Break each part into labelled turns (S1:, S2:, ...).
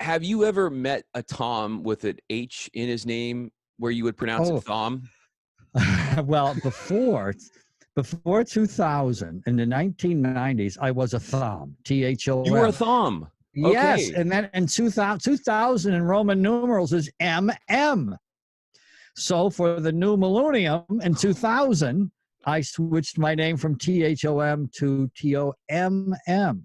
S1: Have you ever met a Tom with an H in his name where you would pronounce it Thom?
S2: Well, before 2000, in the 1990s, I was a Thom, Thom.
S1: You were a Thom.
S2: Yes,
S1: Okay.
S2: and then in 2000 in Roman numerals is MM. So for the new millennium in 2000, I switched my name from THOM to TOMM,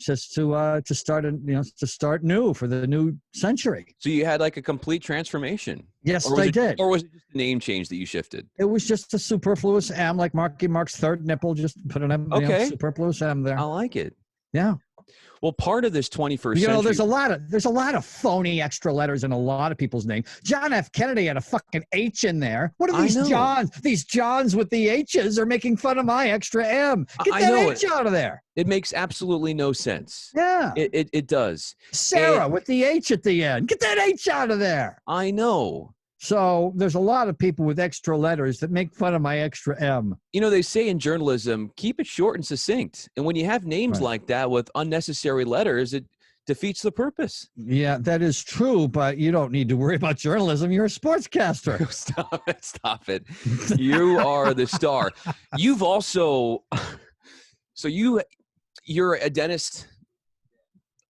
S2: just to start new for the new century.
S1: So you had like a complete transformation.
S2: Yes, I did.
S1: Or was it just a name change that you shifted?
S2: It was just a superfluous M, like Marky Mark's third nipple. Just put an M, superfluous M there.
S1: I like it.
S2: Yeah.
S1: Well, part of this 21st century.
S2: There's a lot of phony extra letters in a lot of people's names. John F. Kennedy had a fucking H in there. What are these Johns? These Johns with the H's are making fun of my extra M. Get that H out of there.
S1: It makes absolutely no sense.
S2: Yeah.
S1: It does.
S2: Sarah with the H at the end. Get that H out of there.
S1: I know.
S2: So there's a lot of people with extra letters that make fun of my extra M.
S1: They say in journalism, keep it short and succinct. And when you have names like that with unnecessary letters, it defeats the purpose.
S2: Yeah, that is true, but you don't need to worry about journalism. You're a sportscaster.
S1: Stop it. You are the star. You've also, you're a dentist.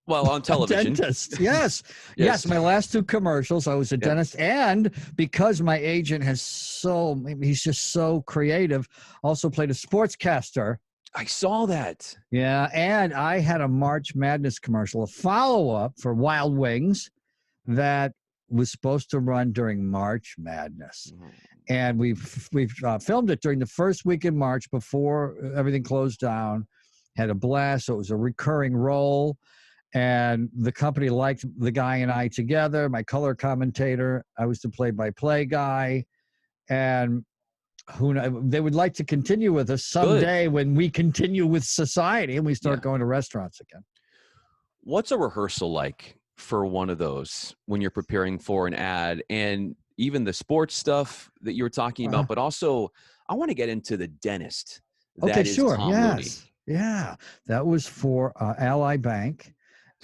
S1: Well, on television.
S2: Dentist, yes. Yes, my last two commercials, I was a dentist. And because my agent he's just so creative, also played a sportscaster.
S1: I saw that.
S2: Yeah, and I had a March Madness commercial, a follow-up for Wild Wings that was supposed to run during March Madness. And we've filmed it during the first week in March before everything closed down. Had a blast, so it was a recurring role. And the company liked the guy and I together, my color commentator. I was the play-by-play guy. And they would like to continue with us someday when we continue with society and we start going to restaurants again.
S1: What's a rehearsal like for one of those when you're preparing for an ad, and even the sports stuff that you were talking about? But also, I want to get into the dentist. That is Tomm Looney.
S2: Yeah, that was for Ally Bank.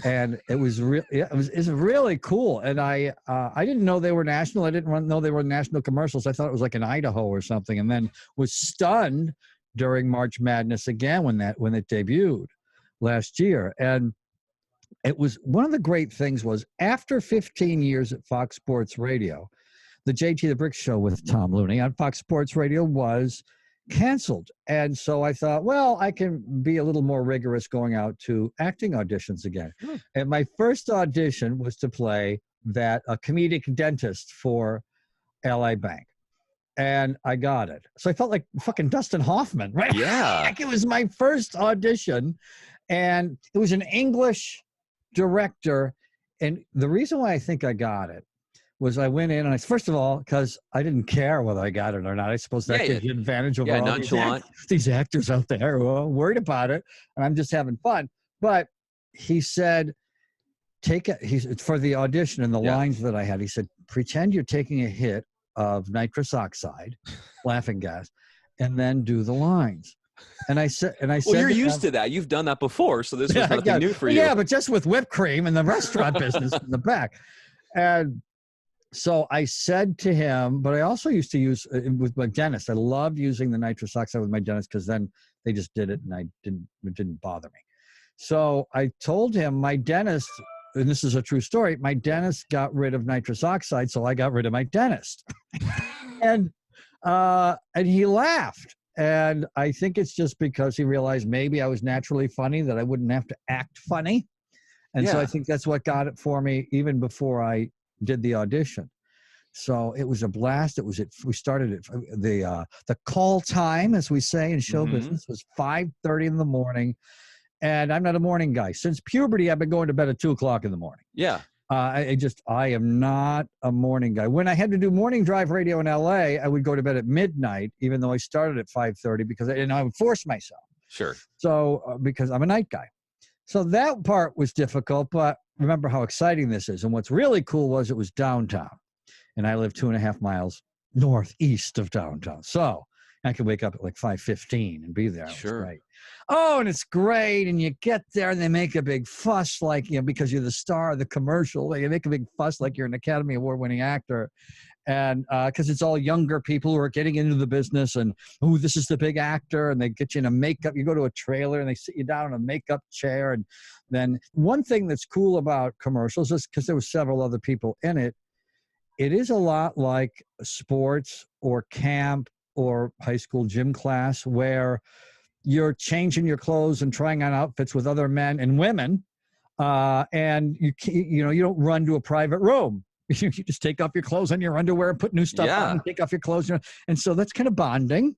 S2: And it was really cool. And I didn't know they were national. I didn't know they were national commercials. I thought it was like in Idaho or something, and then was stunned during March Madness again when it debuted last year. And it was one of the great things was after 15 years at Fox Sports Radio, the JT the Brick Show with Tomm Looney on Fox Sports Radio was canceled. And so I thought, well, I can be a little more rigorous going out to acting auditions again. And my first audition was to play a comedic dentist for Ally Bank. And I got it. So I felt like fucking Dustin Hoffman, right?
S1: Yeah.
S2: Like it was my first audition. And it was an English director. And the reason why I think I got it was I went in and first of all, because I didn't care whether I got it or not. I suppose that gives you an advantage over all these actors out there who are worried about it, and I'm just having fun. But he said, for the audition and the lines that I had, he said, pretend you're taking a hit of nitrous oxide, laughing gas, and then do the lines. And I said, well,
S1: you're used to that. You've done that before, so this was nothing new for you.
S2: Yeah, but just with whipped cream and the restaurant business in the back. And so I said to him, but I also used to use with my dentist. I loved using the nitrous oxide with my dentist because then they just did it and it didn't bother me. So I told him my dentist, and this is a true story, my dentist got rid of nitrous oxide, so I got rid of my dentist. and he laughed. And I think it's just because he realized maybe I was naturally funny, that I wouldn't have to act funny. And so I think that's what got it for me even before I did the audition. So it was a blast. We started at the call time, as we say in show business, was 5:30 in the morning. And I'm not a morning guy. Since puberty, I've been going to bed at 2:00 in the morning.
S1: Yeah.
S2: I am not a morning guy. When I had to do morning drive radio in LA, I would go to bed at midnight, even though I started at 5:30 because I would force myself.
S1: Sure.
S2: So because I'm a night guy. So that part was difficult, but remember how exciting this is. And what's really cool was it was downtown. And I live 2.5 miles northeast of downtown. So I could wake up at like 5:15 and be there. It was
S1: Sure.
S2: great. Oh, and it's great. And you get there and they make a big fuss, like, because you're the star of the commercial. They make a big fuss like you're an Academy Award-winning actor. And because it's all younger people who are getting into the business, and this is the big actor, and they get you in a makeup. You go to a trailer and they sit you down in a makeup chair. And then one thing that's cool about commercials is, because there were several other people in it, it is a lot like sports or camp or high school gym class, where you're changing your clothes and trying on outfits with other men and women, and you don't run to a private room. You just take off your clothes and your underwear and put new stuff on, take off your clothes. And so that's kind of bonding.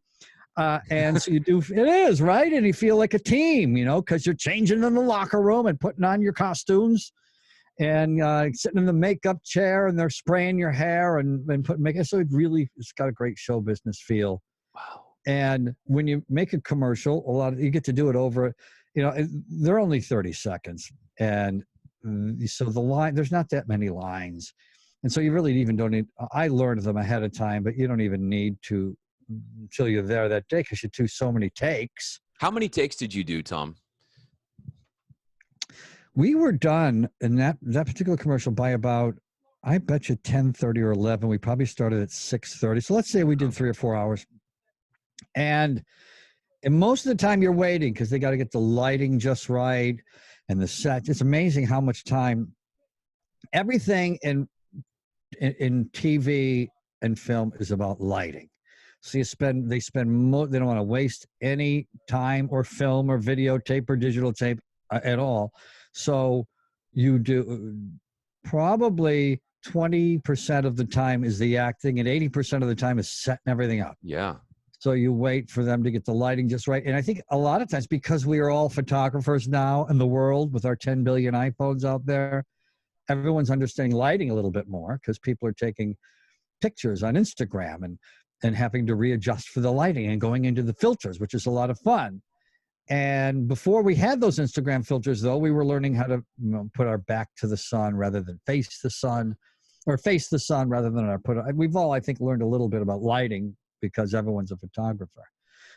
S2: And so it is, right? And you feel like a team, because you're changing in the locker room and putting on your costumes and sitting in the makeup chair, and they're spraying your hair and putting makeup. So it's got a great show business feel.
S1: Wow.
S2: And when you make a commercial, you get to do it over, they're only 30 seconds. And so there's not that many lines. And so you really even don't need, I learned them ahead of time, but you don't even need to until you're there that day, because you do so many takes.
S1: How many takes did you do, Tomm?
S2: We were done in that particular commercial by about, I bet you 10:30 or 11. We probably started at 6:30. So let's say we did 3 or 4 hours. And most of the time you're waiting because they got to get the lighting just right and the set. It's amazing how much time everything in TV and film is about lighting. So they don't want to waste any time or film or videotape or digital tape at all. So you do probably 20% of the time is the acting, and 80% of the time is setting everything up.
S1: Yeah.
S2: So you wait for them to get the lighting just right. And I think a lot of times, because we are all photographers now in the world with our 10 billion iPhones out there, everyone's understanding lighting a little bit more, because people are taking pictures on Instagram and having to readjust for the lighting and going into the filters, which is a lot of fun. And before we had those Instagram filters, though, we were learning how to put our back to the sun rather than face the sun, or face the sun rather than we've all, I think, learned a little bit about lighting because everyone's a photographer.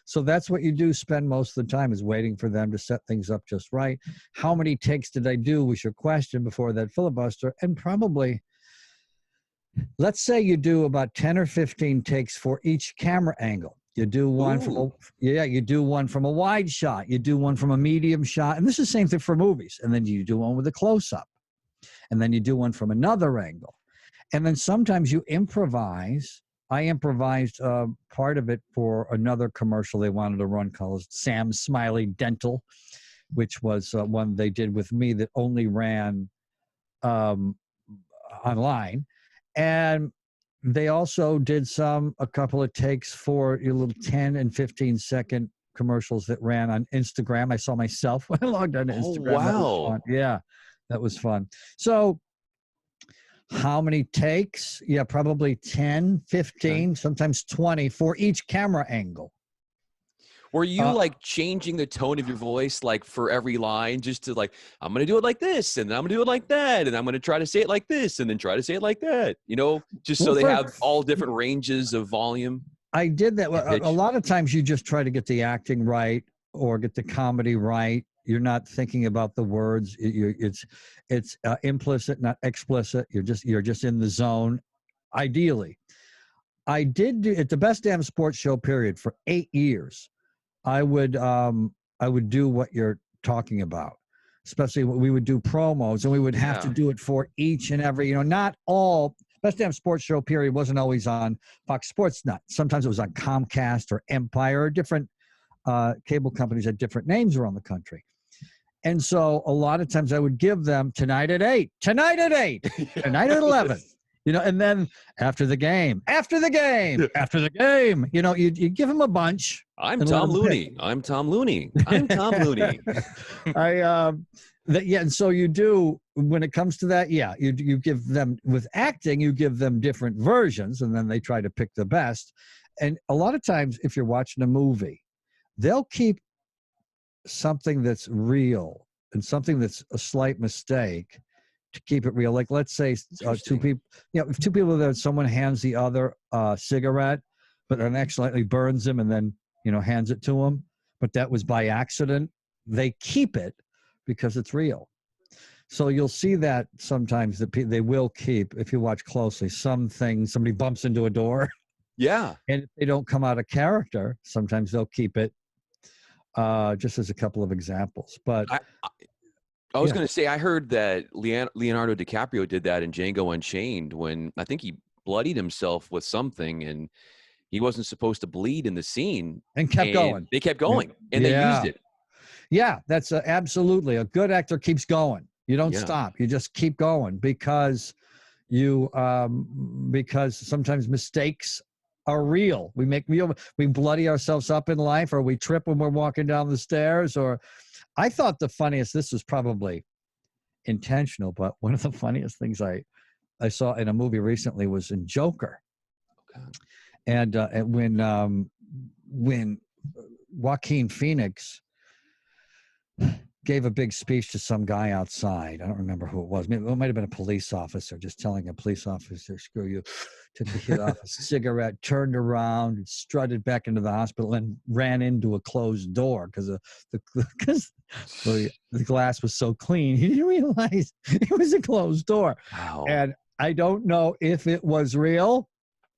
S2: So that's what you do, spend most of the time, is waiting for them to set things up just right. How many takes did I do was your question before that filibuster. And probably, let's say you do about 10 or 15 takes for each camera angle. You do one you do one from a wide shot. You do one from a medium shot. And this is the same thing for movies. And then you do one with a close-up. And then you do one from another angle. And then sometimes you improvise. I improvised part of it for another commercial they wanted to run called Sam's Smiley Dental, which was one they did with me that only ran online. And they also did a couple of takes for your little 10 and 15-second commercials that ran on Instagram. I saw myself when I logged on to Instagram.
S1: Oh, wow.
S2: That was fun. Yeah, that was fun. So how many takes? Yeah, probably 10, 15, sometimes 20 for each camera angle.
S1: Were you changing the tone of your voice, like for every line, just to I'm going to do it like this, and then I'm going to do it like that, and I'm going to try to say it like this, and then try to say it like that, just so they have all different ranges of volume? I did that. A lot of times you just try to get the acting right or get the comedy right. You're not thinking about the words. It's implicit, not explicit. You're just in the zone. Ideally, I did do at the Best Damn Sports Show period for 8 years. I would do what you're talking about, especially when we would do promos, and we would have to do it for each and every. Not all Best Damn Sports Show period wasn't always on Fox Sports Net. Sometimes it was on Comcast or Empire, or different cable companies had different names around the country. And so a lot of times I would give them tonight at 8, tonight at 8, tonight at 11, and then after the game, you give them a bunch. I'm Tomm Looney. I'm Tomm Looney. I'm Tomm Looney.
S2: And so you do, when it comes to that, you give them, with acting, you give them different versions, and then they try to pick the best. And a lot of times, if you're watching a movie, they'll keep something that's real and something that's a slight mistake to keep it real. Like, let's say two people, if two people there, someone hands the other a cigarette, but then accidentally burns him and then, hands it to him. But that was by accident. They keep it because it's real. So you'll see that sometimes they will keep, if you watch closely, some things, somebody bumps into a door.
S1: Yeah.
S2: And if they don't come out of character, sometimes they'll keep it, just as a couple of examples. But
S1: I was going to say, I heard that Leonardo DiCaprio did that in Django Unchained when I think he bloodied himself with something and he wasn't supposed to bleed in the scene.
S2: And kept going.
S1: They kept going and they used it.
S2: Yeah, that's absolutely. A good actor keeps going. You don't stop. You just keep going because because sometimes mistakes are real. We bloody ourselves up in life, or we trip when we're walking down the stairs. Or I thought the funniest, this was probably intentional, but one of the funniest things I saw in a movie recently was in Joker. Okay. And when Joaquin Phoenix gave a big speech to some guy outside. I don't remember who it was. Maybe it might have been a police officer, just telling a police officer, screw you, took the hit off a cigarette, turned around, strutted back into the hospital, and ran into a closed door because the glass was so clean. He didn't realize it was a closed door.
S1: Wow.
S2: And I don't know if it was real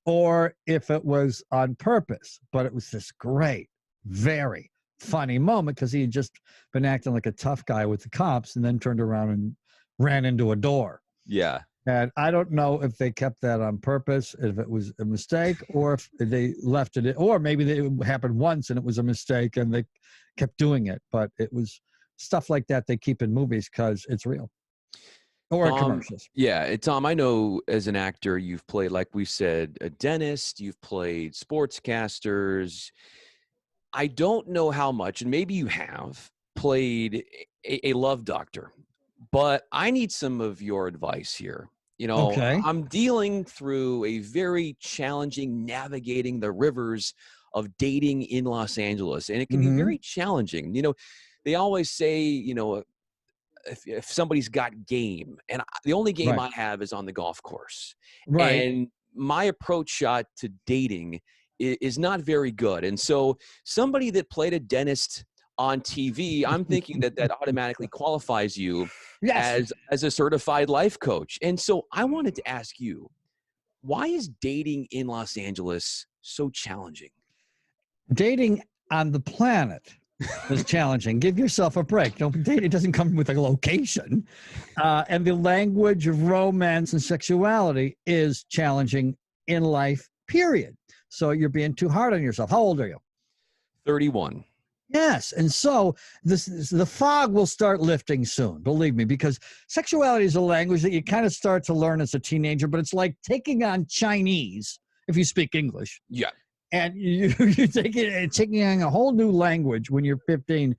S2: or if it was on purpose, but it was this great, very funny moment because he had just been acting like a tough guy with the cops and then turned around and ran into a door.
S1: Yeah.
S2: And I don't know if they kept that on purpose, if it was a mistake, or if they left it, or maybe it happened once and it was a mistake and they kept doing it. But it was stuff like that they keep in movies because it's real. Or in commercials.
S1: Yeah. Tom, I know as an actor, you've played, like we said, a dentist, you've played sportscasters. I don't know how much, and maybe you have played a love doctor, but I need some of your advice here.
S2: Okay.
S1: I'm dealing through a very challenging navigating the rivers of dating in Los Angeles, and it can be very challenging. They always say, if somebody's got game, and the only game I have is on the golf course.
S2: Right.
S1: And my approach shot to dating is not very good. And so somebody that played a dentist on TV, I'm thinking that automatically qualifies you as a certified life coach. And so I wanted to ask you, why is dating in Los Angeles so challenging?
S2: Dating on the planet is challenging. Give yourself a break. It doesn't come with a location. And the language of romance and sexuality is challenging in life, period. So you're being too hard on yourself. How old are you?
S1: 31.
S2: Yes. And so the fog will start lifting soon, believe me, because sexuality is a language that you kind of start to learn as a teenager, but it's like taking on Chinese, if you speak English.
S1: Yeah.
S2: And you're taking on a whole new language when you're 15.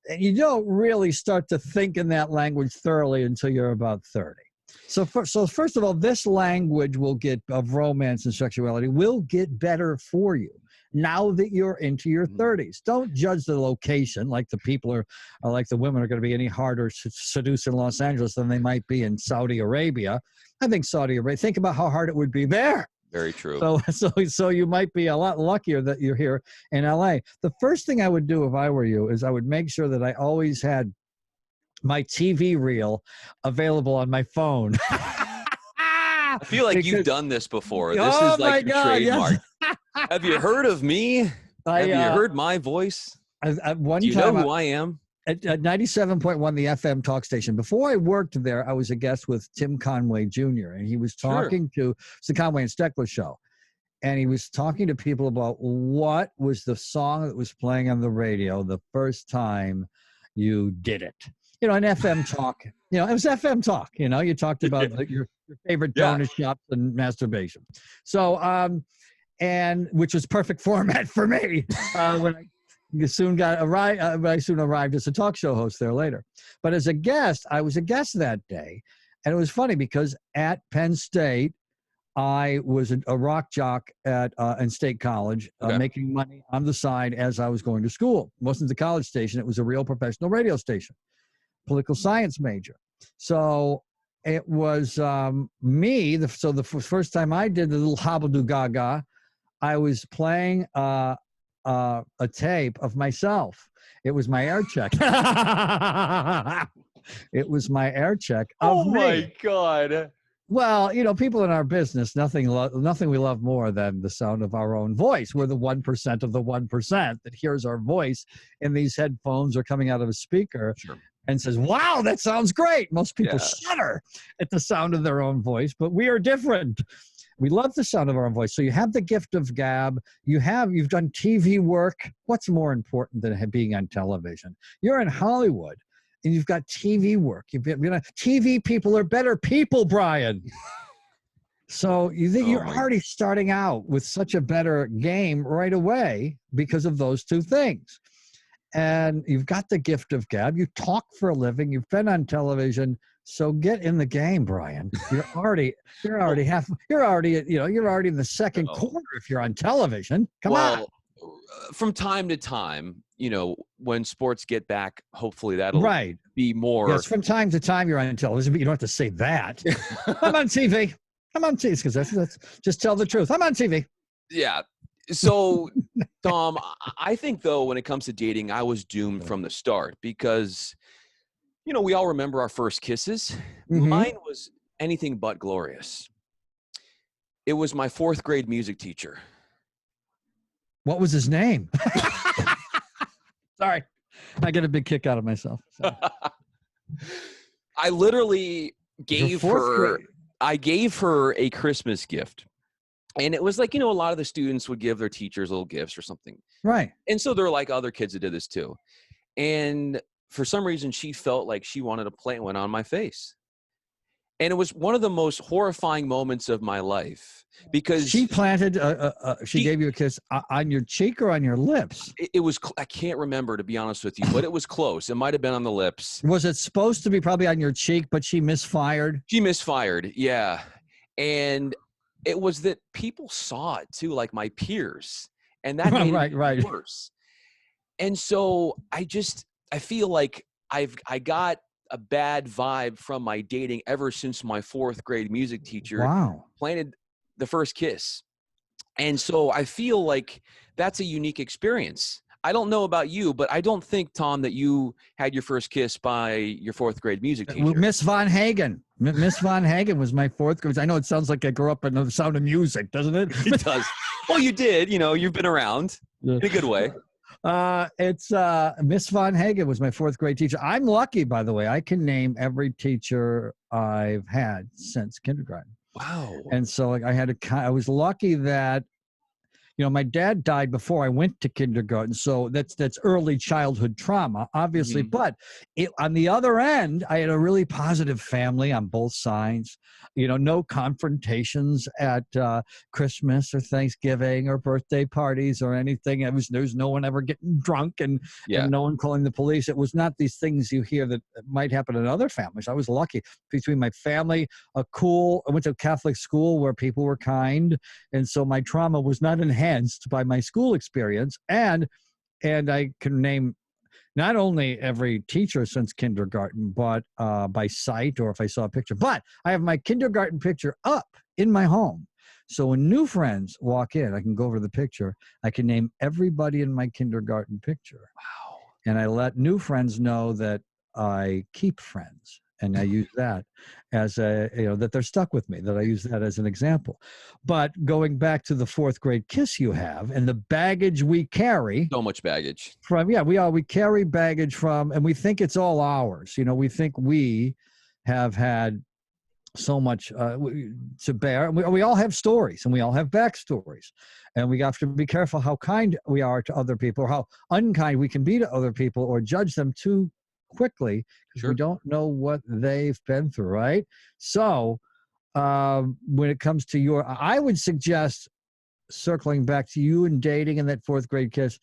S2: And you don't really start to think in that language thoroughly until you're about 30. So first of all, this language of romance and sexuality will get better for you now that you're into your 30s. Don't judge the location like the people are like the women are going to be any harder to seduce in Los Angeles than they might be in Saudi Arabia. I think Saudi Arabia, think about how hard it would be there.
S1: Very true.
S2: So you might be a lot luckier that you're here in LA. The first thing I would do if I were you is I would make sure that I always had my TV reel available on my phone.
S1: I feel like you've done this before. This is like your trademark. Yes. Have you heard of me? Have you heard my voice? Do you know who I am?
S2: At 97.1, the FM talk station. Before I worked there, I was a guest with Tim Conway Jr., and he was talking to it's the Conway and Steckler show. And he was talking to people about what was the song that was playing on the radio the first time you did it. An FM talk. It was FM talk. You talked about your favorite donut shops and masturbation. So, and which was perfect format for me when I soon arrived as a talk show host there later. But as a guest, I was a guest that day, and it was funny because at Penn State, I was a rock jock in State College, making money on the side as I was going to school. It wasn't the college station; it was a real professional radio station. Political science major. So it was me. So the first time I did the little hobble-do-gaga, I was playing a tape of myself. It was my air check. It was my air check of me.
S1: my God.
S2: Well, people in our business, nothing we love more than the sound of our own voice. We're the 1% of the 1% that hears our voice in these headphones or coming out of a speaker.
S1: Sure.
S2: And says, wow, that sounds great. Most people
S1: Yeah.
S2: shudder at the sound of their own voice, but we are different. We love the sound of our own voice. So you have the gift of gab. You've done TV work. What's more important than being on television? You're in Hollywood and you've got TV work. TV people are better people, Bryan. So you think you're already starting out with such a better game right away because of those two things. And you've got the gift of gab. You talk for a living. You've been on television. So get in the game, Bryan. You're already in the second quarter if you're on television. Come on.
S1: From time to time, when sports get back, hopefully that'll be more.
S2: Yes, from time to time you're on television, but you don't have to say that. I'm on TV. Because that's just tell the truth. I'm on TV.
S1: Yeah. So, Tomm, I think, though, when it comes to dating, I was doomed from the start because, we all remember our first kisses. Mm-hmm. Mine was anything but glorious. It was my 4th grade music teacher.
S2: What was his name? Sorry. I get a big kick out of myself.
S1: I literally gave her a Christmas gift. And it was like, a lot of the students would give their teachers little gifts or something.
S2: Right.
S1: And so there were like other kids that did this too. And for some reason, she felt like she wanted to plant one on my face. And it was one of the most horrifying moments of my life because
S2: she planted, she gave you a kiss on your cheek or on your lips?
S1: It was, I can't remember, to be honest with you, but it was close. It might've been on the lips.
S2: Was it supposed to be probably on your cheek, but she misfired?
S1: She misfired. Yeah. And it was that people saw it too, like my peers, and that made it worse. And so I feel like I got a bad vibe from my dating ever since my 4th grade music teacher planted the first kiss. And so I feel like that's a unique experience. I don't know about you, but I don't think, Tomm, that you had your first kiss by your 4th grade music teacher.
S2: Miss Von Hagen. Miss Von Hagen was my 4th grade. I know it sounds like I grew up in the Sound of Music, doesn't it?
S1: It does. Well, you did. You've been around in a good way.
S2: It's Miss Von Hagen was my 4th grade teacher. I'm lucky, by the way. I can name every teacher I've had since kindergarten.
S1: Wow.
S2: And so I was lucky that my dad died before I went to kindergarten, so that's early childhood trauma, obviously. Mm-hmm. But on the other end, I had a really positive family on both sides. No confrontations at Christmas or Thanksgiving or birthday parties or anything. There was no one ever getting drunk and no one calling the police. It was not these things you hear that might happen in other families. I was lucky between my family, I went to a Catholic school where people were kind, and so my trauma was not enhanced by my school experience, and I can name not only every teacher since kindergarten, but by sight or if I saw a picture. But I have my kindergarten picture up in my home, so when new friends walk in, I can go over the picture. I can name everybody in my kindergarten picture.
S1: Wow!
S2: And I let new friends know that I keep friends. And I use that as that they're stuck with me, that I use that as an example. But going back to the 4th grade kiss you have and the baggage we carry.
S1: So much baggage.
S2: We carry baggage from, and we think it's all ours. We think we have had so much to bear. We all have stories and we all have backstories. And we have to be careful how kind we are to other people or how unkind we can be to other people or judge them too quickly because we don't know what they've been through, right? So when it comes to I would suggest, circling back to you and dating and that 4th grade kiss,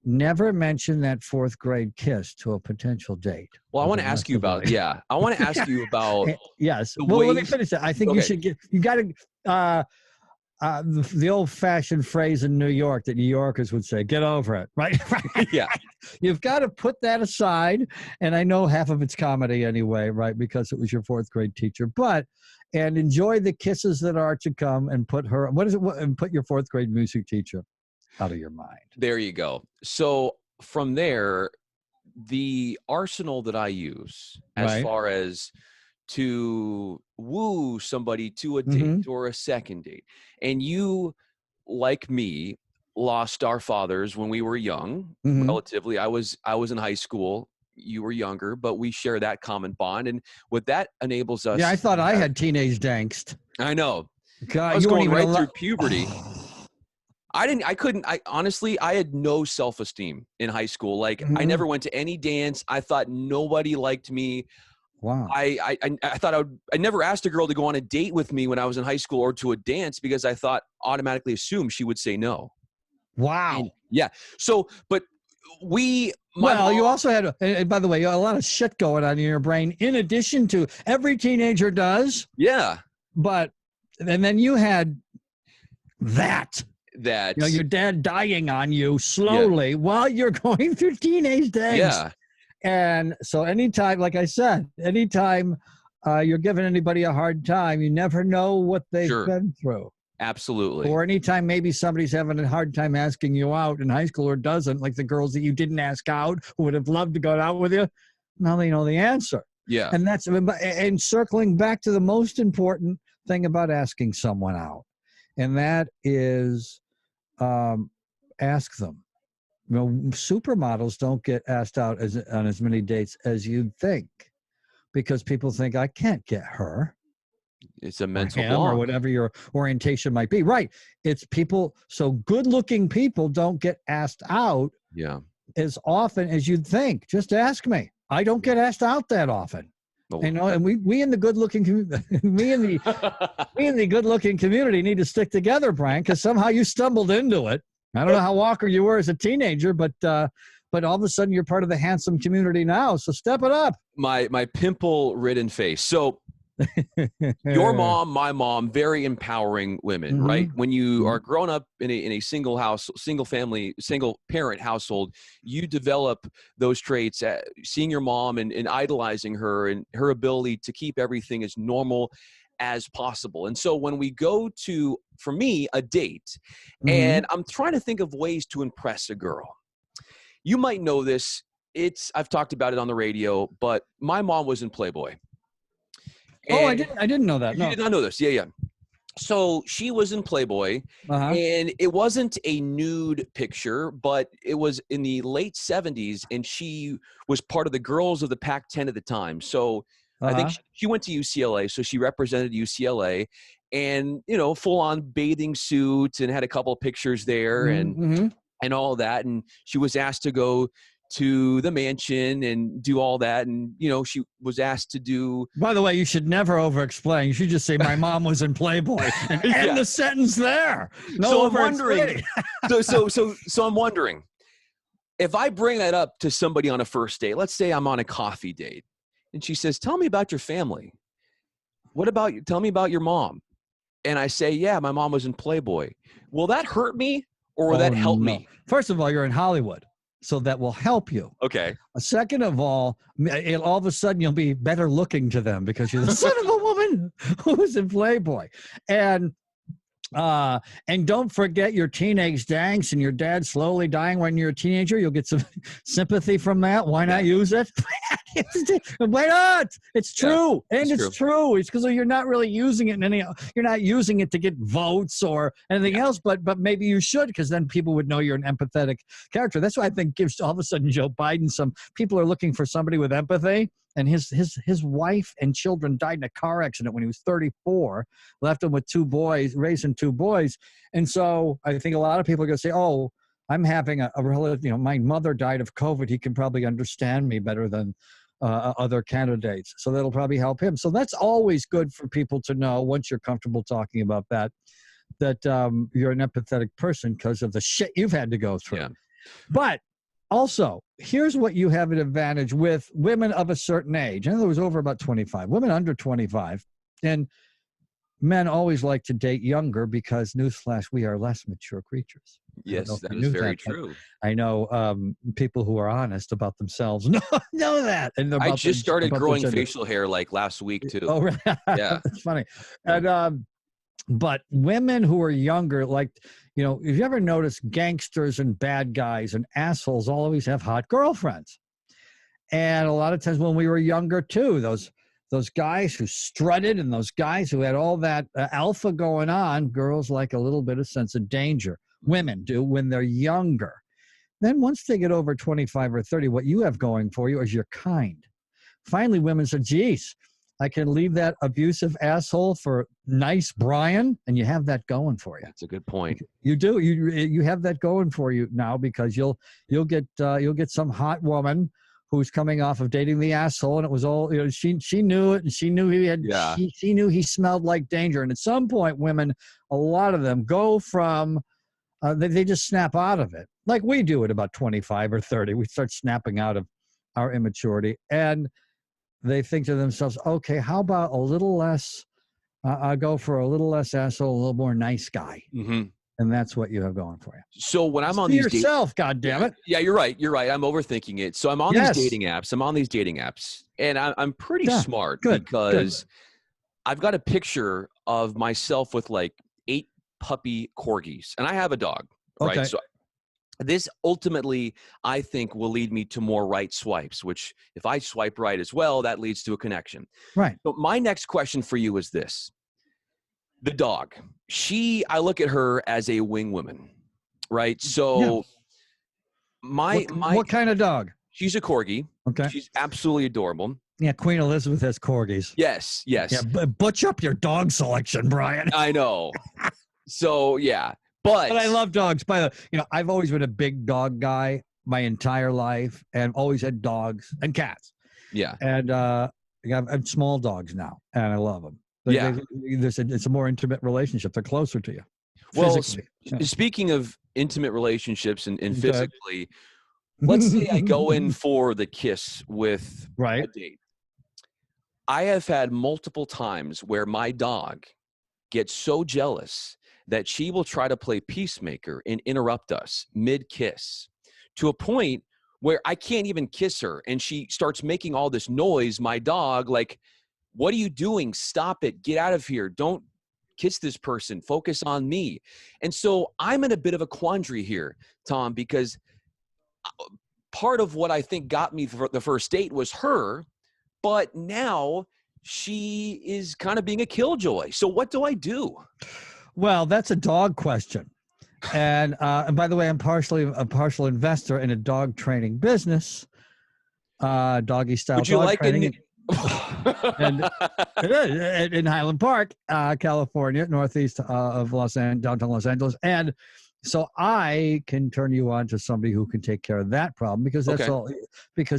S2: never mention that 4th grade kiss to a potential date.
S1: Well, I want to ask you about
S2: yes. Well, let me finish that. I think you got to the old-fashioned phrase in New York that New Yorkers would say, get over it, right?
S1: Yeah.
S2: You've got to put that aside, and I know half of it's comedy anyway, right, because it was your 4th grade teacher. But and enjoy the kisses that are to come, and put and put your fourth grade music teacher out of your mind.
S1: There you go. So from there, the arsenal that I use as
S2: Right.
S1: far as to woo somebody to a
S2: Mm-hmm.
S1: date or a second date, and you, like me, lost our fathers when we were young,
S2: Mm-hmm.
S1: relatively. I was in high school, you were younger, but we share that common bond, and what that enables us.
S2: Yeah, I thought I had teenage angst.
S1: I know.
S2: God,
S1: I was
S2: you weren't
S1: going
S2: even
S1: right
S2: allowed.
S1: through puberty. I honestly, I had no self-esteem in high school. Like, I
S2: Mhm.
S1: never went to any dance. I thought nobody liked me.
S2: Wow.
S1: I thought I never asked a girl to go on a date with me when I was in high school or to a dance, because I thought, automatically assumed she would say no.
S2: Wow.
S1: And yeah. So, but you
S2: also had, and by the way, you had a lot of shit going on in your brain, in addition to every teenager does.
S1: Yeah.
S2: And then you had that.
S1: That.
S2: Your dad dying on you slowly while you're going through teenage angst.
S1: Yeah.
S2: And so anytime, like I said, you're giving anybody a hard time, you never know what they've been through.
S1: Absolutely.
S2: Or anytime maybe somebody's having a hard time asking you out in high school or doesn't, like the girls that you didn't ask out who would have loved to go out with you, now they know the answer.
S1: Yeah.
S2: And circling back to the most important thing about asking someone out, and that is ask them. Supermodels don't get asked out on as many dates as you'd think, because people think, I can't get her.
S1: It's a mental
S2: block, or whatever your orientation might be. Right. It's people. So good-looking people don't get asked out as often as you'd think. Just ask me. I don't get asked out that often. And we in the good-looking me and the good-looking community need to stick together, Brian, because somehow you stumbled into it. I don't know how awkward you were as a teenager, but all of a sudden you're part of the handsome community now. So step it up.
S1: My pimple-ridden face. So your mom, my mom, very empowering women, right? When you are grown up in a single parent household, you develop those traits, seeing your mom and idolizing her and her ability to keep everything as normal as possible. And so when we go to, for me, a date, and I'm trying to think of ways to impress a girl. You might know this. I've talked about it on the radio, but my mom was in Playboy.
S2: I didn't know that.
S1: You did not know this. Yeah. So she was in Playboy, and it wasn't a nude picture, but it was in the late 70s, and she was part of the girls of the Pac-10 at the time. So I think she went to UCLA, so she represented UCLA, and full on bathing suit, and had a couple of pictures there, and all that. And she was asked to go to the mansion and do all that, and she was asked to do.
S2: By the way, you should never over-explain. You should just say, "My mom was in Playboy," and end the sentence there. No, I'm wondering.
S1: so I'm wondering, if I bring that up to somebody on a first date. Let's say I'm on a coffee date, and she says, "Tell me about your family. What about you? Tell me about your mom." And I say, "Yeah, my mom was in Playboy." Will that hurt me, or will that help me?
S2: First of all, you're in Hollywood, so that will help you.
S1: Okay.
S2: Second of all of a sudden you'll be better looking to them because you're the son of a woman who was in Playboy. And don't forget your teenage angst and your dad slowly dying when you're a teenager. You'll get some sympathy from that. Why not use it? Why not? It's true. And it's true. It's because you're not really using it you're not using it to get votes or anything else, but maybe you should, because then people would know you're an empathetic character. That's why I think gives all of a sudden Joe Biden some people are looking for somebody with empathy. And his wife and children died in a car accident when he was 34, left him with raising two boys. And so I think a lot of people are going to say, oh, I'm having a relative, my mother died of COVID. He can probably understand me better than other candidates. So that'll probably help him. So that's always good for people to know once you're comfortable talking about that you're an empathetic person because of the shit you've had to go through. Yeah. But also, here's what you have an advantage with women of a certain age. In other words, over about 25, women under 25. And men always like to date younger because, newsflash, we are less mature creatures.
S1: Yes, that is very true.
S2: I know people who are honest about themselves know that. And
S1: I
S2: about
S1: just started
S2: about
S1: growing
S2: gender.
S1: facial hair like last week too.
S2: Oh, really?
S1: Yeah.
S2: That's funny. And but women who are younger, like, you know, if you ever notice, gangsters and bad guys and assholes always have hot girlfriends. And a lot of times when we were younger too, those guys who strutted and those guys who had all that alpha going on, girls like a little bit of sense of danger. Women do when they're younger. Then once they get over 25 or 30, what you have going for you is you're kind. Finally, women said, geez, I can leave that abusive asshole for nice Bryan, and you have that going for you.
S1: That's a good point.
S2: You do. You have that going for you now, because you'll get some hot woman who's coming off of dating the asshole, and it was all, you know, she knew it, and she knew he had, she knew he smelled like danger. And at some point, women, a lot of them go from, they just snap out of it, like we do at about 25 or 30. We start snapping out of our immaturity, and they think to themselves, okay, how about a little less, I'll go for a little less asshole, a little more nice guy.
S1: Mm-hmm.
S2: And that's what you have going for you.
S1: So when I'm on
S2: these
S1: these
S2: yourself, God damn it.
S1: Yeah, you're right. You're right. I'm overthinking it. So I'm on these dating apps. And I'm pretty smart because I've got a picture of myself with like 8 puppy corgis, and I have a dog. Right.
S2: Okay.
S1: So this ultimately, I think, will lead me to more right swipes, which if I swipe right as well, that leads to a connection.
S2: Right.
S1: So my next question for you is this. The dog, I look at her as a wing woman, right? So what
S2: kind of dog?
S1: She's a corgi.
S2: Okay.
S1: She's absolutely adorable.
S2: Yeah, Queen Elizabeth has corgis.
S1: Yes.
S2: Yeah, butch up your dog selection, Bryan.
S1: I know. So, yeah. But
S2: I love dogs. By the way, you know, I've always been a big dog guy my entire life, and always had dogs and cats.
S1: Yeah.
S2: And I have small dogs now, and I love them. It's a more intimate relationship. They're closer to you.
S1: Well, speaking of intimate relationships and physically, let's say I go in for the kiss with a date. I have had multiple times where my dog gets so jealous that she will try to play peacemaker and interrupt us mid-kiss, to a point where I can't even kiss her, and she starts making all this noise, my dog, like, what are you doing? Stop it. Get out of here. Don't kiss this person. Focus on me. And so I'm in a bit of a quandary here, Tom, because part of what I think got me for the first date was her, but now she is kind of being a killjoy. So what do I do?
S2: Well, that's a dog question. And by the way, I'm a partial investor in a dog training business, doggy style.
S1: Would you
S2: dog
S1: like
S2: training. And it is in Highland Park, California, northeast of downtown Los Angeles. And so I can turn you on to somebody who can take care of that problem, because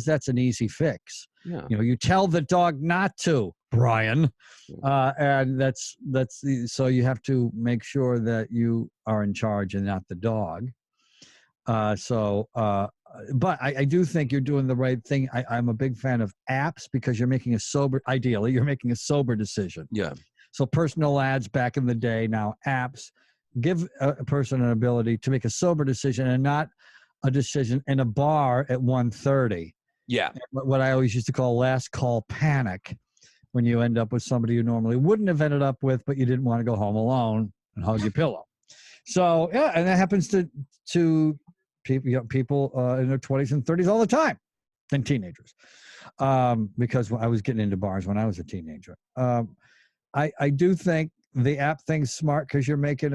S2: that's an easy fix.
S1: Yeah.
S2: You know, you tell the dog not to, Bryan, and that's so you have to make sure that you are in charge and not the dog. But I do think you're doing the right thing. I'm a big fan of apps, because you're making ideally you're making a sober decision.
S1: Yeah.
S2: So personal ads back in the day, now apps give a person an ability to make a sober decision, and not a decision in a bar at 1:30.
S1: Yeah.
S2: What I always used to call last call panic, when you end up with somebody you normally wouldn't have ended up with, but you didn't want to go home alone and hug your pillow. So, yeah, and that happens to people in their 20s and 30s all the time, and teenagers, because I was getting into bars when I was a teenager. I do think the app thing's smart, because you're making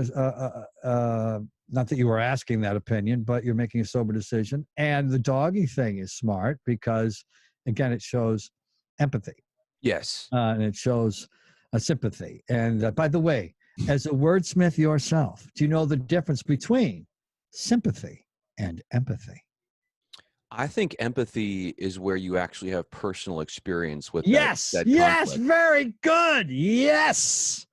S2: not that you were asking that opinion, but you're making a sober decision. And the doggy thing is smart, because, again, it shows empathy.
S1: Yes.
S2: And it shows a sympathy. And by the way, as a wordsmith yourself, do you know the difference between sympathy and empathy?
S1: I think empathy is where you actually have personal experience with
S2: that
S1: conflict.
S2: Very good. Yes.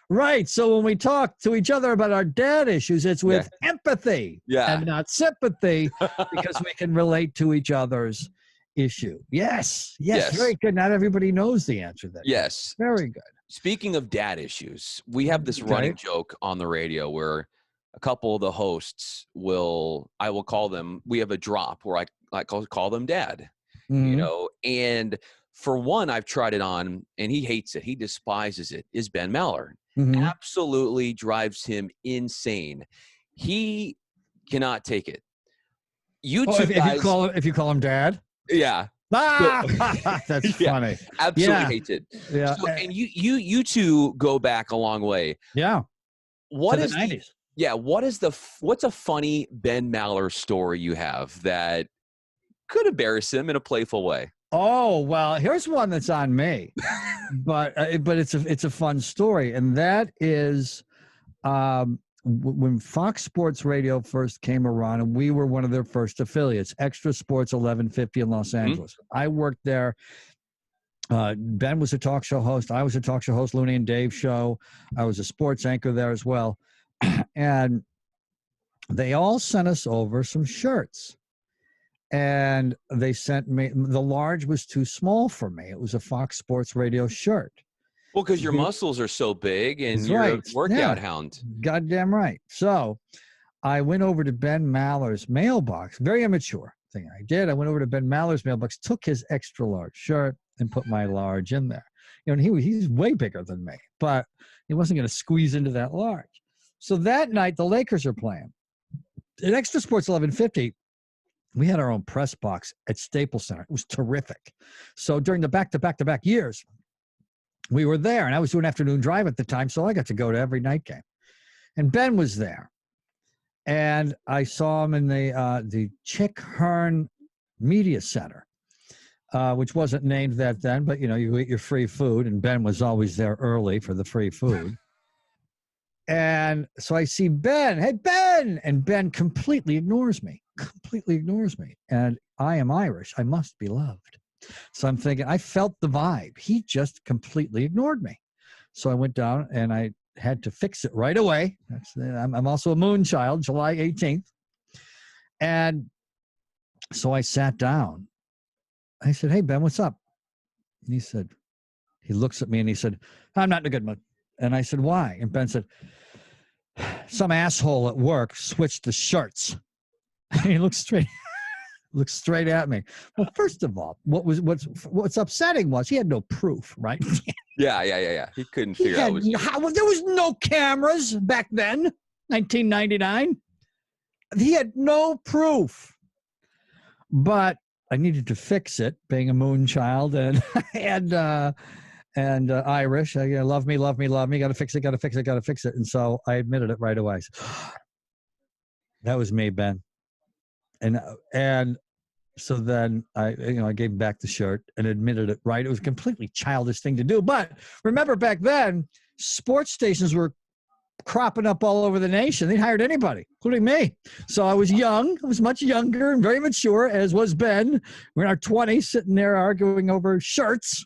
S2: Right. So when we talk to each other about our dad issues, it's with empathy and not sympathy, because we can relate to each other's issue. Yes. Very good. Not everybody knows the answer to that.
S1: Yes.
S2: Very good.
S1: Speaking of dad issues, we have this running joke on the radio where a couple of the hosts I will call them, we have a drop where I call them dad, and for one, I've tried it on and he hates it. He despises it, is Ben Maller. Absolutely drives him insane. He cannot take it. You two guys,
S2: if you call him dad?
S1: Yeah.
S2: That's funny.
S1: Absolutely hates it.
S2: Yeah.
S1: So, and you two go back a long way.
S2: Yeah.
S1: What is
S2: the 90s?
S1: What's a funny Ben Maller story you have that could embarrass him in a playful way?
S2: Oh, well, here's one that's on me, but it's a fun story, and that is when Fox Sports Radio first came around, and we were one of their first affiliates, Extra Sports 1150 in Los Angeles. I worked there. Ben was a talk show host. I was a talk show host, Looney and Dave show. I was a sports anchor there as well, and they all sent us over some shirts. And they sent me, the large was too small for me. It was a Fox Sports Radio shirt.
S1: Well, because your muscles are so big and you're a workout hound.
S2: Goddamn right. So I went over to Ben Maller's mailbox, very immature thing I did. I went over to Ben Maller's mailbox, took his extra large shirt and put my large in there. And he's way bigger than me, but he wasn't going to squeeze into that large. So that night, the Lakers are playing. At Extra Sports 1150, we had our own press box at Staples Center. It was terrific. So during the back-to-back years, we were there, and I was doing afternoon drive at the time, so I got to go to every night game. And Ben was there, and I saw him in the Chick Hearn Media Center, which wasn't named that then, but you eat your free food, and Ben was always there early for the free food. And so I see Ben, hey, Ben, and Ben completely ignores me. And I am Irish. I must be loved. So I'm thinking, I felt the vibe. He just completely ignored me. So I went down and I had to fix it right away. I'm also a moon child, July 18th. And so I sat down. I said, hey, Ben, what's up? And he looks at me and he said, I'm not in a good mood. And I said, why? And Ben said, some asshole at work switched the shirts. And he looked straight at me. Well, first of all, what's upsetting was he had no proof, right?
S1: Yeah. He couldn't figure out.
S2: There was no cameras back then, 1999. He had no proof. But I needed to fix it, being a moon child and Irish. Love me. Got to fix it. And so I admitted it right away. That was me, Ben. And so then I gave him back the shirt and admitted it right. It was a completely childish thing to do. But remember back then, sports stations were cropping up all over the nation. They hired anybody, including me. So I was young. I was much younger and very mature, as was Ben. We're in our 20s sitting there arguing over shirts.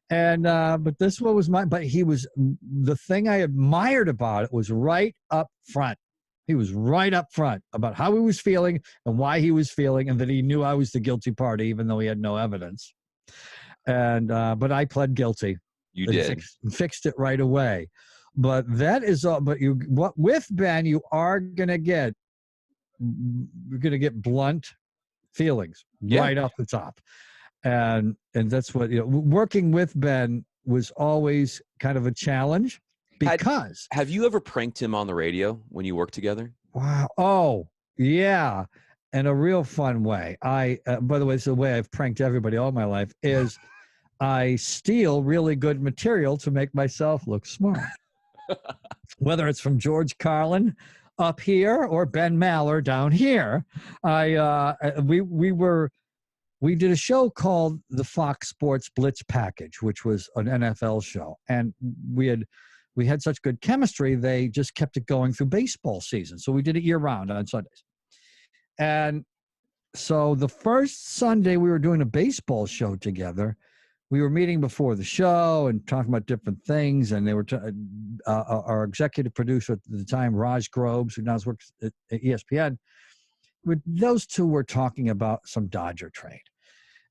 S2: And but this one was the thing I admired about it was right up front. He was right up front about how he was feeling and why he was feeling, and that he knew I was the guilty party, even though he had no evidence. And but I pled guilty.
S1: You did.
S2: Fixed it right away. But that is all. But with Ben, you're gonna get blunt feelings right off the top, and that's what working with Ben was always kind of a challenge. Because
S1: have you ever pranked him on the radio when you worked together?
S2: Wow. Oh, yeah. In a real fun way. By the way, it's the way I've pranked everybody all my life is I steal really good material to make myself look smart. Whether it's from George Carlin up here or Ben Maller down here. We did a show called the Fox Sports Blitz Package, which was an NFL show. And we had such good chemistry, they just kept it going through baseball season. So we did it year-round on Sundays. And so the first Sunday we were doing a baseball show together, we were meeting before the show and talking about different things. And they were our executive producer at the time, Raj Groves, who now works at ESPN, those two were talking about some Dodger trade.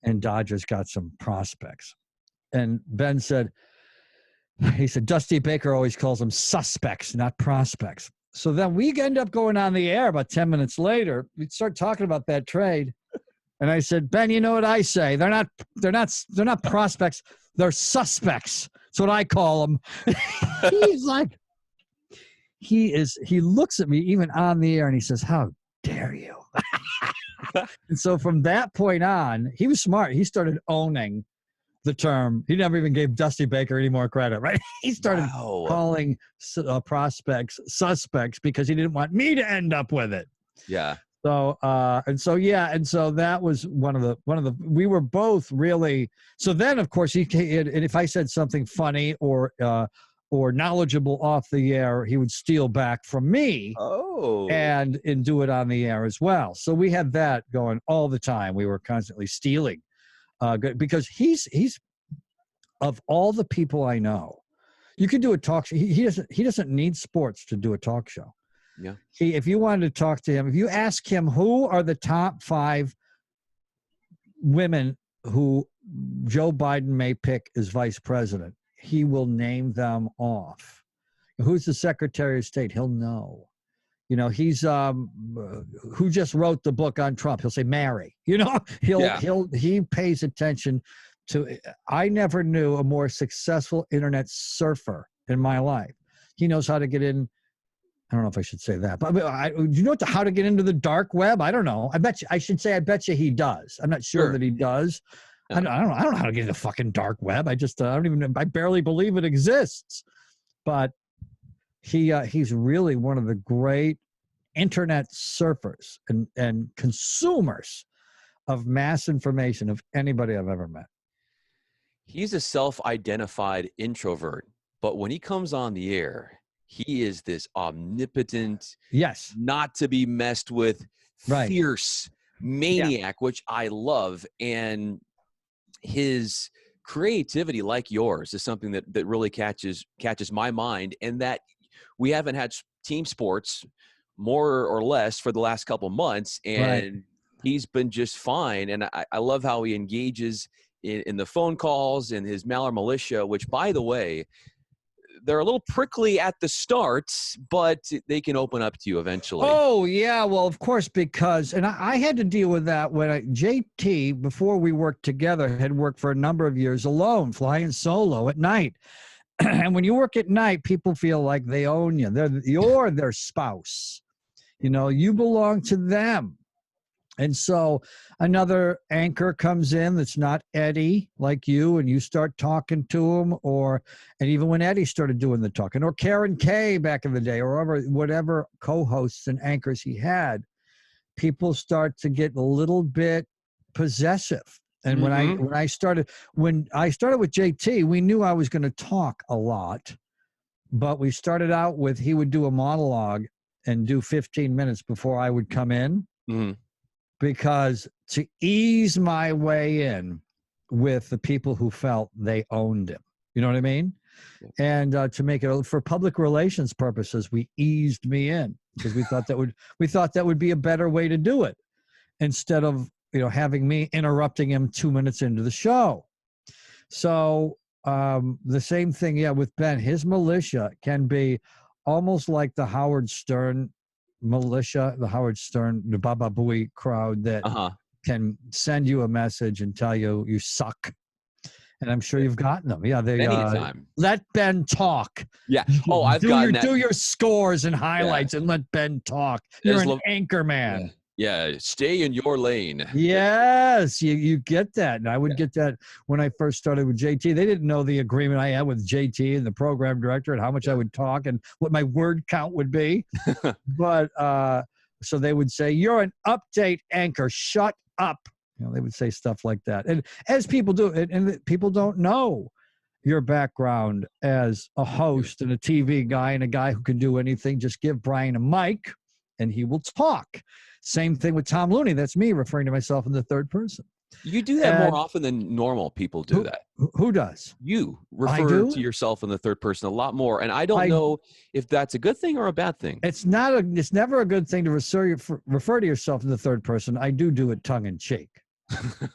S2: And Dodgers got some prospects. And Ben said, He said, Dusty Baker always calls them suspects, not prospects. So then we end up going on the air about 10 minutes later. We start talking about that trade. And I said, Ben, you know what I say? They're not prospects. They're suspects. That's what I call them. He's like, he looks at me even on the air and he says, how dare you? And so from that point on, he was smart. He started owning the term. He never even gave Dusty Baker any more credit, right? He started calling prospects suspects because he didn't want me to end up with it.
S1: Yeah.
S2: So and so that was one of the we were both really. So then of course and if I said something funny or knowledgeable off the air, he would steal back from me and do it on the air as well. So we had that going all the time. We were constantly stealing because he's of all the people I know, you could do a talk show. He doesn't need sports to do a talk show.
S1: Yeah.
S2: If you wanted to talk to him, if you ask him who are the top 5 women who Joe Biden may pick as vice president, he will name them off. Who's the Secretary of State? He'll know. You know, he's who just wrote the book on Trump? He'll say Mary. You know, he pays attention to. I never knew a more successful internet surfer in my life. He knows how to get in. I don't know if I should say that, but do you know how to get into the dark web? I don't know. I bet you he does. I'm not sure that he does. No. I don't know how to get in the fucking dark web. I barely believe it exists. But he's really one of the great internet surfers and consumers of mass information of anybody I've ever met.
S1: He's a self-identified introvert, but when he comes on the air, he is this omnipotent, not to be messed with, fierce maniac, which I love. And his creativity, like yours, is something that really catches my mind. And that we haven't had team sports more or less for the last couple months, and he's been just fine. And I love how he engages in the phone calls and his Maller Militia, which, by the way, they're a little prickly at the start, but they can open up to you eventually.
S2: Oh, yeah. Well, of course, because, and I had to deal with that when JT, before we worked together, had worked for a number of years alone, flying solo at night. And when you work at night, people feel like they own you. You're their spouse. You know, you belong to them. And so another anchor comes in that's not Eddie, like you, and you start talking to him, and even when Eddie started doing the talking, or Karen Kay back in the day, or whatever co-hosts and anchors he had, people start to get a little bit possessive. And when I started with JT, we knew I was going to talk a lot, but we started out with, he would do a monologue and do 15 minutes before I would come in. Mm-hmm. Because to ease my way in with the people who felt they owned him, you know what I mean? And to make it for public relations purposes, we eased me in because we thought that would be a better way to do it, instead of having me interrupting him 2 minutes into the show. So the same thing, with Ben. His militia can be almost like the Howard Stern militia, the Howard Stern, the Baba Booey crowd that can send you a message and tell you you suck. And I'm sure you've gotten them. Yeah, they
S1: anytime.
S2: Let Ben talk.
S1: Yeah. Oh, I've gotten that.
S2: Do your scores and highlights and let Ben talk. You're an anchor man.
S1: Yeah, stay in your lane.
S2: Yes, you get that. And I would get that when I first started with JT. They didn't know the agreement I had with JT and the program director and how much I would talk and what my word count would be. But so they would say, you're an update anchor. Shut up. They would say stuff like that. And as people do, and people don't know your background as a host and a TV guy and a guy who can do anything. Just give Bryan a mic and he will talk. Same thing with Tomm Looney. That's me referring to myself in the third person.
S1: You do that more often than normal people do that.
S2: Who does?
S1: You refer to yourself in the third person a lot more. And I don't know if that's a good thing or a bad thing.
S2: It's never a good thing to refer to yourself in the third person. I do it tongue in cheek.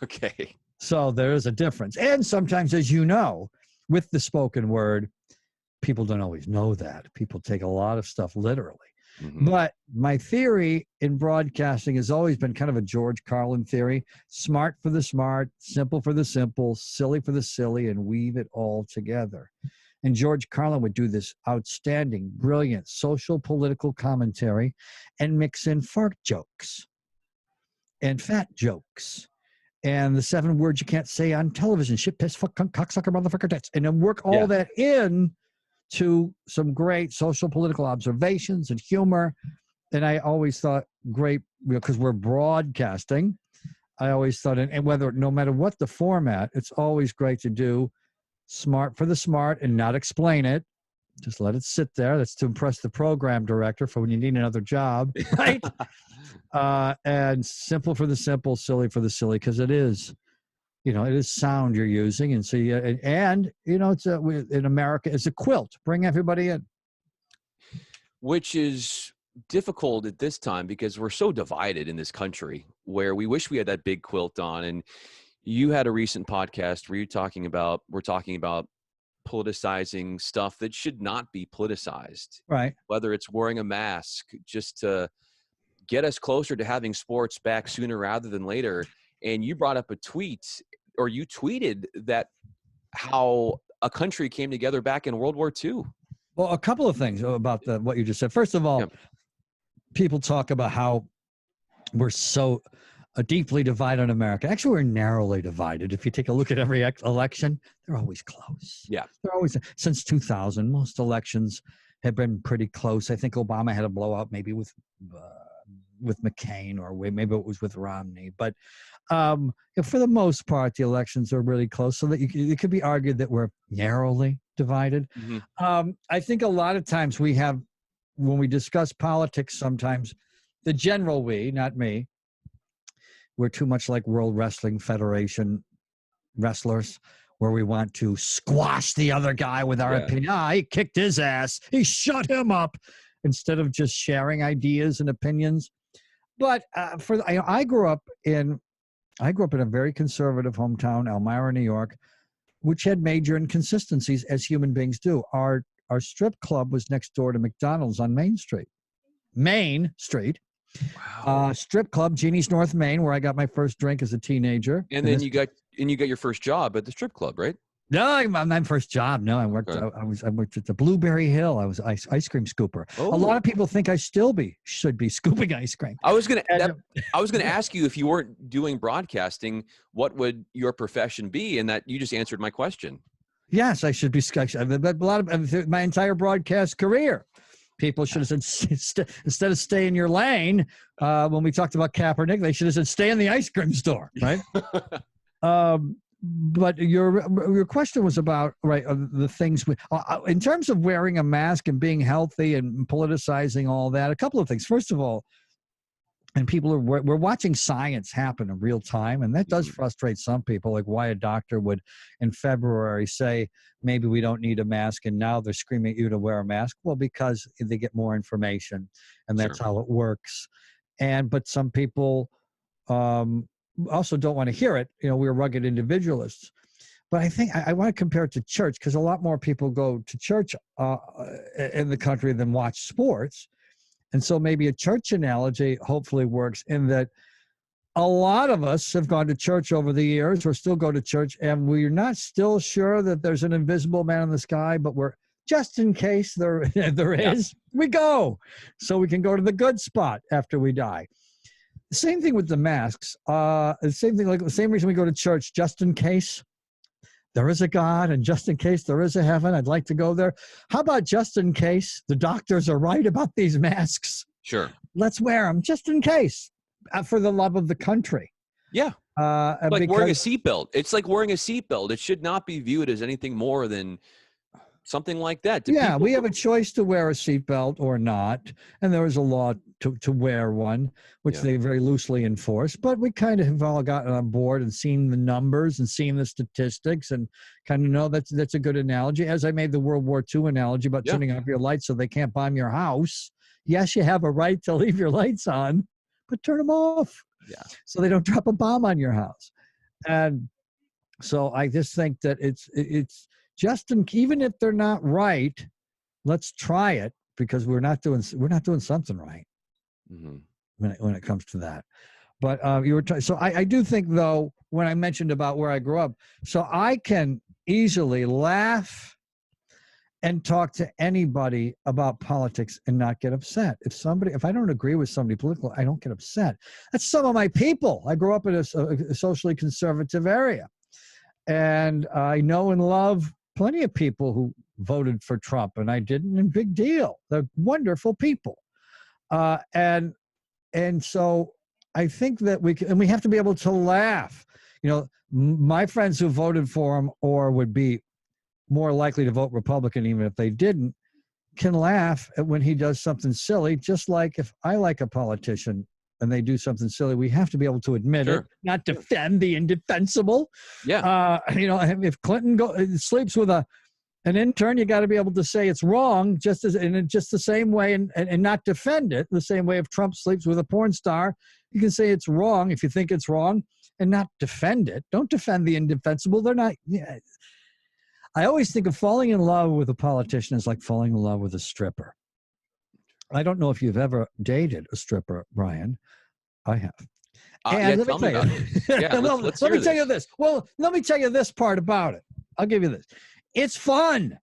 S1: Okay.
S2: So there is a difference. And sometimes, as you know, with the spoken word, people don't always know that. People take a lot of stuff literally.
S1: Mm-hmm.
S2: But my theory in broadcasting has always been kind of a George Carlin theory: smart for the smart, simple for the simple, silly for the silly, and weave it all together. And George Carlin would do this outstanding, brilliant social political commentary and mix in fart jokes and fat jokes and the 7 words you can't say on television: shit, piss, fuck, cunt, cocksucker, motherfucker, tits, and then work all that in to some great social political observations and humor. And I always thought, great, because we're broadcasting, I always thought, and whether, no matter what the format, it's always great to do smart for the smart and not explain it. Just let it sit there. That's to impress the program director for when you need another job, right? And simple for the simple, silly for the silly, because it is, it is sound you're using. And so, it's in America, it's a quilt. Bring everybody in.
S1: Which is difficult at this time because we're so divided in this country, where we wish we had that big quilt on. And you had a recent podcast where we're talking about politicizing stuff that should not be politicized.
S2: Right.
S1: Whether it's wearing a mask just to get us closer to having sports back sooner rather than later. And you brought up a tweet, or you tweeted that how a country came together back in World War II.
S2: Well, a couple of things about what you just said. First of all, people talk about how we're so deeply divided in America. Actually, we're narrowly divided. If you take a look at every election, they're always close.
S1: Yeah.
S2: They're always, since 2000, most elections have been pretty close. I think Obama had a blowout maybe with McCain, or maybe it was with Romney. But for the most part, the elections are really close, so that it could be argued that we're narrowly divided.
S1: Mm-hmm.
S2: I think a lot of times when we discuss politics, sometimes the general we, not me, we're too much like World Wrestling Federation wrestlers, where we want to squash the other guy with our opinion. He kicked his ass. He shut him up, instead of just sharing ideas and opinions. But I grew up in a very conservative hometown, Elmira, New York, which had major inconsistencies, as human beings do. Our strip club was next door to McDonald's on Main Street.
S1: Wow.
S2: Strip club, Genie's North Main, where I got my first drink as a teenager.
S1: And then you got your first job at the strip club, right?
S2: No, my first job. No, I worked. Okay. I worked at the Blueberry Hill. I was ice cream scooper.
S1: Oh.
S2: A lot of people think I still should be scooping ice cream.
S1: I was gonna ask you, if you weren't doing broadcasting, what would your profession be? And that you just answered my question.
S2: Yes, I should be. A lot of my entire broadcast career, people should have said, instead of stay in your lane, when we talked about Kaepernick, they should have said stay in the ice cream store, right? But your question was about the things in terms of wearing a mask and being healthy and politicizing all that. A couple of things. First of all, and we're watching science happen in real time, and that does frustrate some people. Like why a doctor would in February say maybe we don't need a mask, and now they're screaming at you to wear a mask. Well, because they get more information, and that's how it works. But some people also don't want to hear it. We're rugged individualists. But I think I want to compare it to church, because a lot more people go to church in the country than watch sports. And so maybe a church analogy hopefully works, in that a lot of us have gone to church over the years, or still go to church, and we're not still sure that there's an invisible man in the sky, but we're just in case there is, we go. So we can go to the good spot after we die. The same thing with the masks. The same reason we go to church, just in case there is a God, and just in case there is a heaven, I'd like to go there. How about just in case the doctors are right about these masks?
S1: Sure.
S2: Let's wear them just in case, for the love of the country.
S1: Yeah. Like wearing a seatbelt. It's like wearing a seatbelt. It should not be viewed as anything more than something like that.
S2: We have a choice to wear a seatbelt or not, and there is a law to wear one, which they very loosely enforce. But we kind of have all gotten on board and seen the numbers and seen the statistics, and kind of know that's a good analogy. As I made the World War II analogy about turning off your lights so they can't bomb your house. Yes, you have a right to leave your lights on, but turn them off so they don't drop a bomb on your house. And so I just think that it's even if they're not right, let's try it, because we're not doing something right when it comes to that. But so I do think, though, when I mentioned about where I grew up, so I can easily laugh and talk to anybody about politics and not get upset. If I don't agree with somebody political, I don't get upset. That's some of my people. I grew up in a socially conservative area, and I know and love plenty of people who voted for Trump, and I didn't, and big deal. They're wonderful people. And so I think that we have to be able to laugh. My friends who voted for him or would be more likely to vote Republican, even if they didn't, can laugh at when he does something silly. Just like if I like a politician and they do something silly, we have to be able to admit it, not defend the indefensible.
S1: Yeah.
S2: If Clinton sleeps with an intern, you got to be able to say it's wrong, just the same way, and not defend it. The same way if Trump sleeps with a porn star, you can say it's wrong if you think it's wrong, and not defend it. Don't defend the indefensible. They're not. Yeah. I always think of falling in love with a politician as like falling in love with a stripper. I don't know if you've ever dated a stripper, Brian. I have. And let me tell you.
S1: Yeah, let's
S2: let me tell you this. Well, let me tell you this part about it. I'll give you this. It's fun.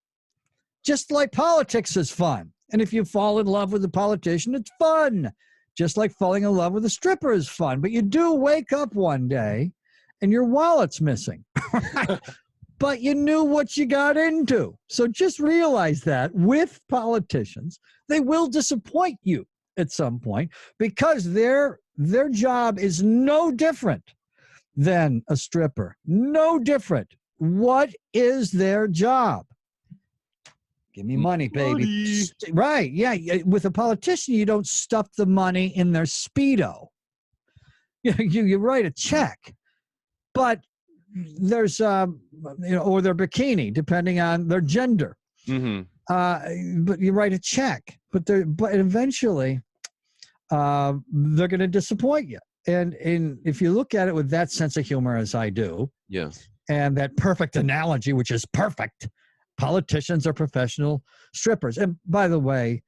S2: Just like politics is fun. And if you fall in love with a politician, it's fun. Just like falling in love with a stripper is fun. But you do wake up one day and your wallet's missing. But you knew what you got into. So just realize that with politicians, they will disappoint you at some point, because their job is no different than a stripper. No different. What is their job? Give me money, baby. Money. Right. Yeah. With a politician, you don't stuff the money in their Speedo. You write a check. But there's or their bikini, depending on their gender. But you write a check, but eventually they're going to disappoint you. And if you look at it with that sense of humor, as I do, and that perfect analogy, which is perfect, politicians are professional strippers. And by the way,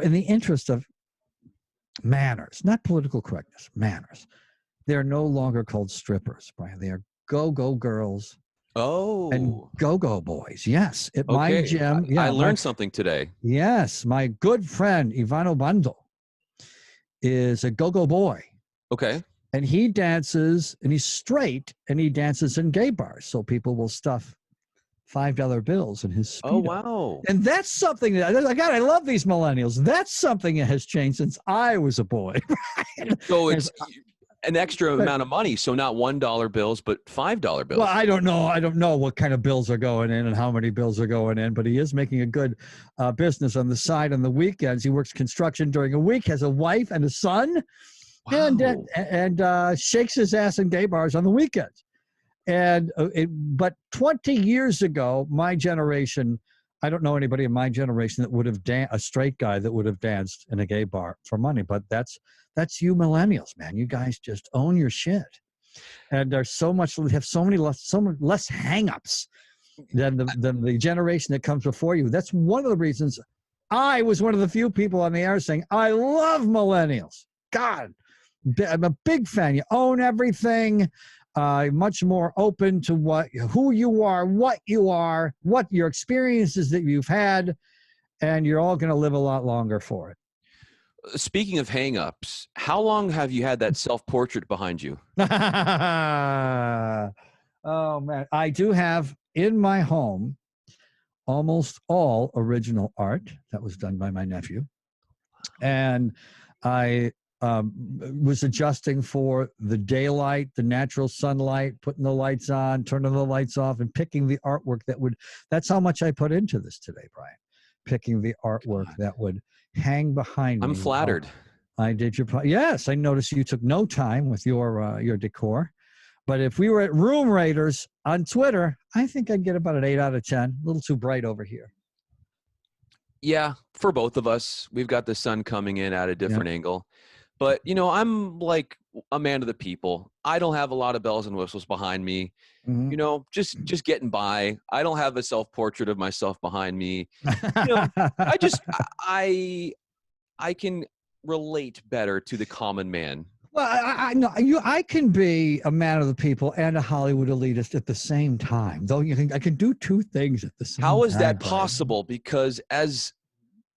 S2: in the interest of manners, not political correctness, manners, they're no longer called strippers, Brian. They are go-go girls and go-go boys. Yes, at my gym.
S1: I learned something today.
S2: Yes, my good friend Ivano Bundle is a go-go boy.
S1: Okay.
S2: And he dances, and he's straight, and he dances in gay bars. So people will stuff $5 bills in his Speedo.
S1: Oh, wow.
S2: And that's something that, God, I love these millennials. That's something that has changed since I was a boy.
S1: So it's an extra amount of money. So not $1 bills, but $5 bills.
S2: Well, I don't know what kind of bills are going in and how many bills are going in, but he is making a good business on the side on the weekends. He works construction during a week, has a wife and a son, and shakes his ass in gay bars on the weekends. But 20 years ago, my generation, I don't know anybody in my generation that would have a straight guy that would have danced in a gay bar for money. But that's you millennials, man. You guys just own your shit, and there's we have so much less hangups than the generation that comes before you. That's one of the reasons I was one of the few people on the air saying I love millennials. God, I'm a big fan. You own everything. Much more open to who you are, what your experiences that you've had, and you're all going to live a lot longer for it.
S1: Speaking of hang-ups, how long have you had that self-portrait behind you?
S2: Oh, man. I do have in my home almost all original art that was done by my nephew. And I was adjusting for the daylight, the natural sunlight, putting the lights on, turning the lights off, and picking the artwork that's how much I put into this today, Brian. Picking the artwork that would hang behind me.
S1: I'm flattered.
S2: I did yes, I noticed you took no time with your decor. But if we were at Room Raiders on Twitter, I think I'd get about an 8 out of 10. A little too bright over here.
S1: Yeah, for both of us. We've got the sun coming in at a different angle. But, you know, I'm like a man of the people. I don't have a lot of bells and whistles behind me.
S2: Mhm.
S1: You know, just getting by. I don't have a self-portrait of myself behind me. You know, I just I can relate better to the common man.
S2: Well, I know I can be a man of the people and a Hollywood elitist at the same time. Though I can do two things at the same
S1: How is
S2: time,
S1: that
S2: Brian.
S1: possible? Because as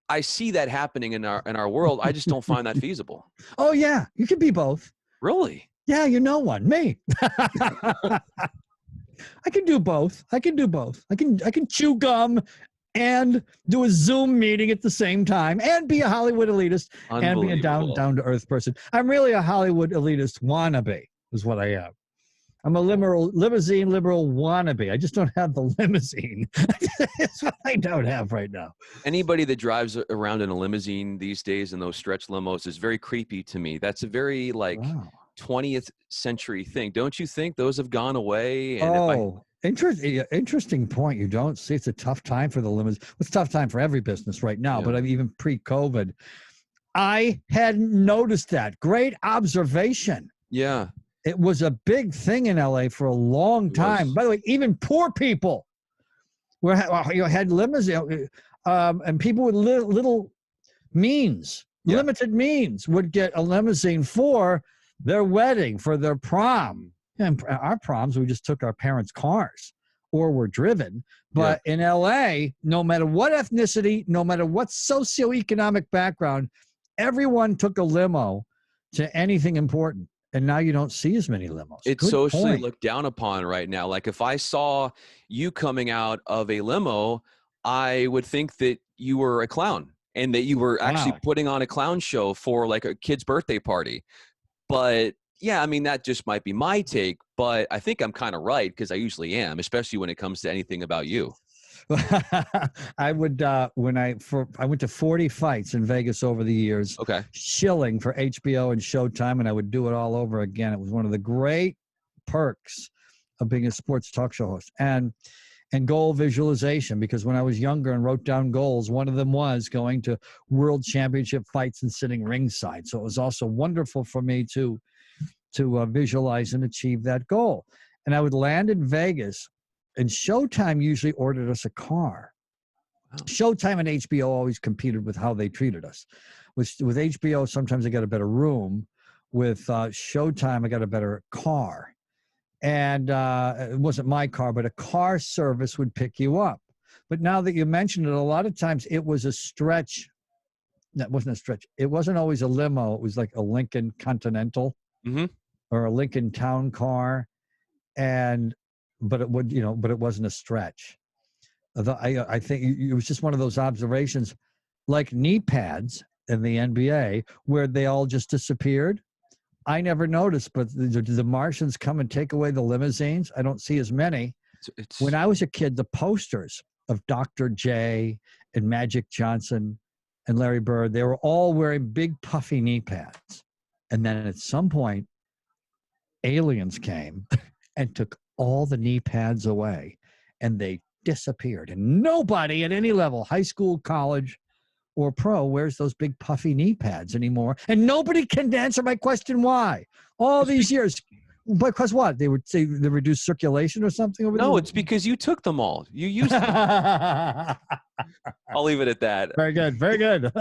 S1: I see that happening in our world, I just don't find that feasible.
S2: Oh yeah, you can be both.
S1: Really?
S2: Yeah, you know one. Me. I can do both. I can do both. I can chew gum and do a Zoom meeting at the same time and be a Hollywood elitist and be a down to earth person. I'm really a Hollywood elitist wannabe is what I am. I'm a limousine liberal wannabe. I just don't have the limousine. That's what I don't have right now.
S1: Anybody that drives around in a limousine these days in those stretch limos is very creepy to me. That's a very like 20th century thing. Don't you think those have gone away? And
S2: interesting point. You don't see it's a tough time for the limousine. It's a tough time for every business right now, but even pre-COVID, I hadn't noticed that. Great observation.
S1: Yeah.
S2: It was a big thing in LA for a long time. By the way, even poor people had limousine, and people with little means, limited means, would get a limousine for their wedding, for their prom. And our proms, we just took our parents' cars or were driven. But in LA, no matter what ethnicity, no matter what socioeconomic background, everyone took a limo to anything important. And now you don't see as many limos.
S1: It's socially looked down upon right now. Like if I saw you coming out of a limo, I would think that you were a clown and that you were actually putting on a clown show for like a kid's birthday party. But yeah, I mean, that just might be my take, but I think I'm kind of right because I usually am, especially when it comes to anything about you.
S2: I would I went to 40 fights in Vegas over the years.
S1: Okay.
S2: Shilling for HBO and Showtime, and I would do it all over again. It was one of the great perks of being a sports talk show host. And goal visualization, because when I was younger and wrote down goals, one of them was going to world championship fights and sitting ringside. So it was also wonderful for me to visualize and achieve that goal. And I would land in Vegas, and Showtime usually ordered us a car. Wow. Showtime and HBO always competed with how they treated us. With HBO, sometimes I got a better room. With Showtime, I got a better car. And it wasn't my car, but a car service would pick you up. But now that you mentioned it, a lot of times it was a stretch. That wasn't a stretch. It wasn't always a limo. It was like a Lincoln Continental or a Lincoln Town Car. But it wasn't a stretch. I think it was just one of those observations, like knee pads in the NBA, where they all just disappeared. I never noticed, but the Martians come and take away the limousines. I don't see as many. When I was a kid, the posters of Dr. J and Magic Johnson and Larry Bird, they were all wearing big puffy knee pads. And then at some point, aliens came and took all the knee pads away, and they disappeared. And nobody at any level, high school, college, or pro, wears those big puffy knee pads anymore. And nobody can answer my question why. All these years. Because what? They would say they reduce circulation or something over there?
S1: No, it's because you took them all. You used them. I'll leave it at that.
S2: Very good. Very good.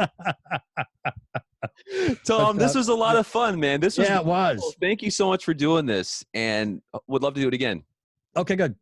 S1: Tomm, this was a lot of fun, man.
S2: It was.
S1: Thank you so much for doing this, and would love to do it again.
S2: Okay, good.